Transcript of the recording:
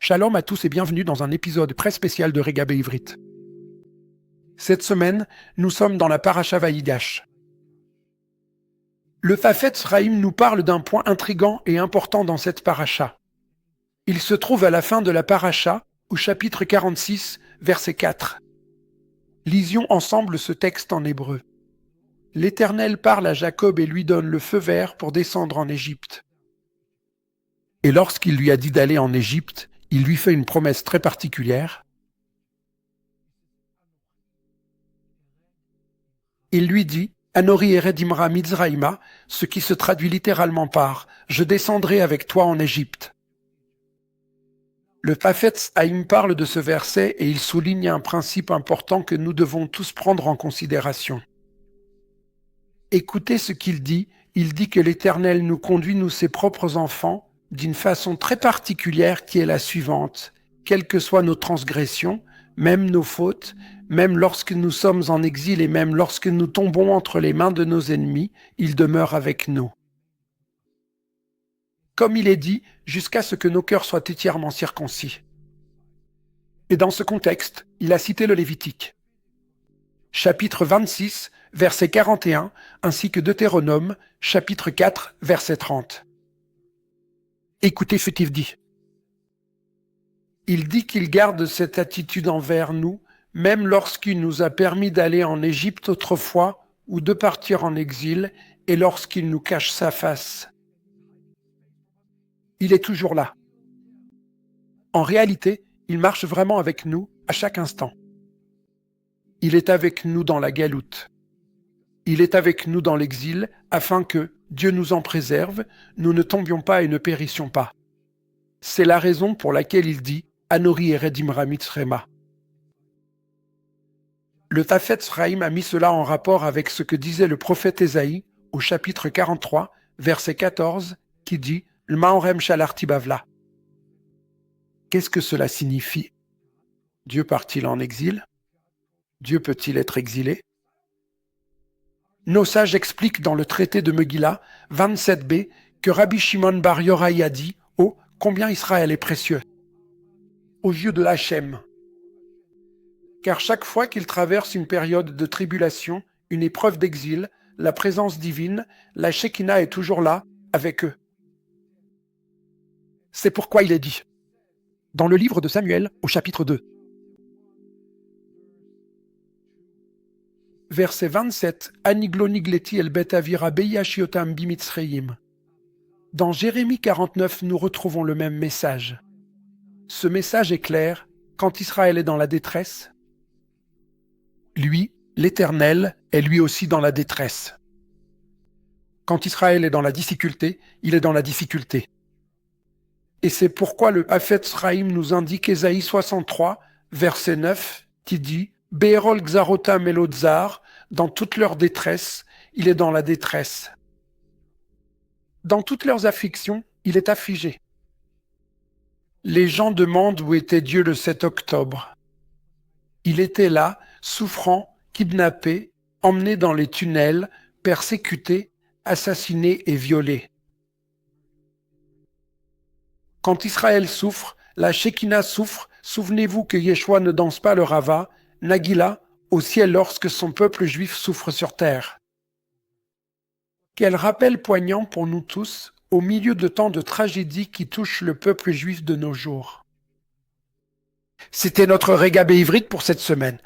Shalom à tous et bienvenue dans un épisode très spécial de Regabé Ivrit. Cette semaine, nous sommes dans la Parasha Vayigash. Le Fafet Sraïm nous parle d'un point intrigant et important dans cette Parasha. Il se trouve à la fin de la Parasha, au chapitre 46, verset 4. Lisions ensemble ce texte en hébreu. L'Éternel parle à Jacob et lui donne le feu vert pour descendre en Égypte. Et lorsqu'il lui a dit d'aller en Égypte, il lui fait une promesse très particulière. Il lui dit « Anori ered imra Mizraïma », ce qui se traduit littéralement par « Je descendrai avec toi en Égypte ». Le Fafetz Haïm parle de ce verset et il souligne un principe important que nous devons tous prendre en considération. Écoutez ce qu'il dit que l'Éternel nous conduit, nous ses propres enfants, d'une façon très particulière qui est la suivante. Quelles que soient nos transgressions, même nos fautes, même lorsque nous sommes en exil et même lorsque nous tombons entre les mains de nos ennemis, il demeure avec nous. Comme il est dit, jusqu'à ce que nos cœurs soient entièrement circoncis. Et dans ce contexte, il a cité le Lévitique. Chapitre 26, verset 41, ainsi que Deutéronome, chapitre 4, verset 30. Écoutez ce qu'il dit. Il dit qu'il garde cette attitude envers nous, même lorsqu'il nous a permis d'aller en Égypte autrefois ou de partir en exil, et lorsqu'il nous cache sa face. Il est toujours là. En réalité, il marche vraiment avec nous à chaque instant. Il est avec nous dans la galoute. Il est avec nous dans l'exil, afin que, Dieu nous en préserve, nous ne tombions pas et ne périssions pas. C'est la raison pour laquelle il dit « Anori ered imra Mitzrayma ». Le Fafetz Sraïm a mis cela en rapport avec ce que disait le prophète Ésaïe au chapitre 43, verset 14, qui dit « L'maorem shalarti bavla ». Qu'est-ce que cela signifie? Dieu part-il en exil? Dieu peut-il être exilé? Nos sages expliquent dans le traité de Megillah 27b que Rabbi Shimon bar Yochai a dit « Oh, combien Israël est précieux !» aux yeux de Hachem. Car chaque fois qu'ils traversent une période de tribulation, une épreuve d'exil, la présence divine, la Shekinah est toujours là, avec eux. C'est pourquoi il est dit, dans le livre de Samuel, au chapitre 2, verset 27, Aniglo nigleti el bet avira beyashiotam bimitzreim. Dans Jérémie 49, nous retrouvons le même message. Ce message est clair, quand Israël est dans la détresse, lui, l'Éternel, est lui aussi dans la détresse. Quand Israël est dans la difficulté, il est dans la difficulté. Et c'est pourquoi le Fafetz Sraïm nous indique Ésaïe 63, verset 9, qui dit « Be'erol gzarotam elodzar » dans toute leur détresse, il est dans la détresse. Dans toutes leurs afflictions, il est affligé. Les gens demandent où était Dieu le 7 octobre. Il était là, souffrant, kidnappé, emmené dans les tunnels, persécuté, assassiné et violé. Quand Israël souffre, la Shekinah souffre, souvenez-vous que Yeshua ne danse pas le Rava, Nagila, au ciel lorsque son peuple juif souffre sur terre. Quel rappel poignant pour nous tous, au milieu de tant de tragédies qui touchent le peuple juif de nos jours. C'était notre Regabé Ivrit pour cette semaine.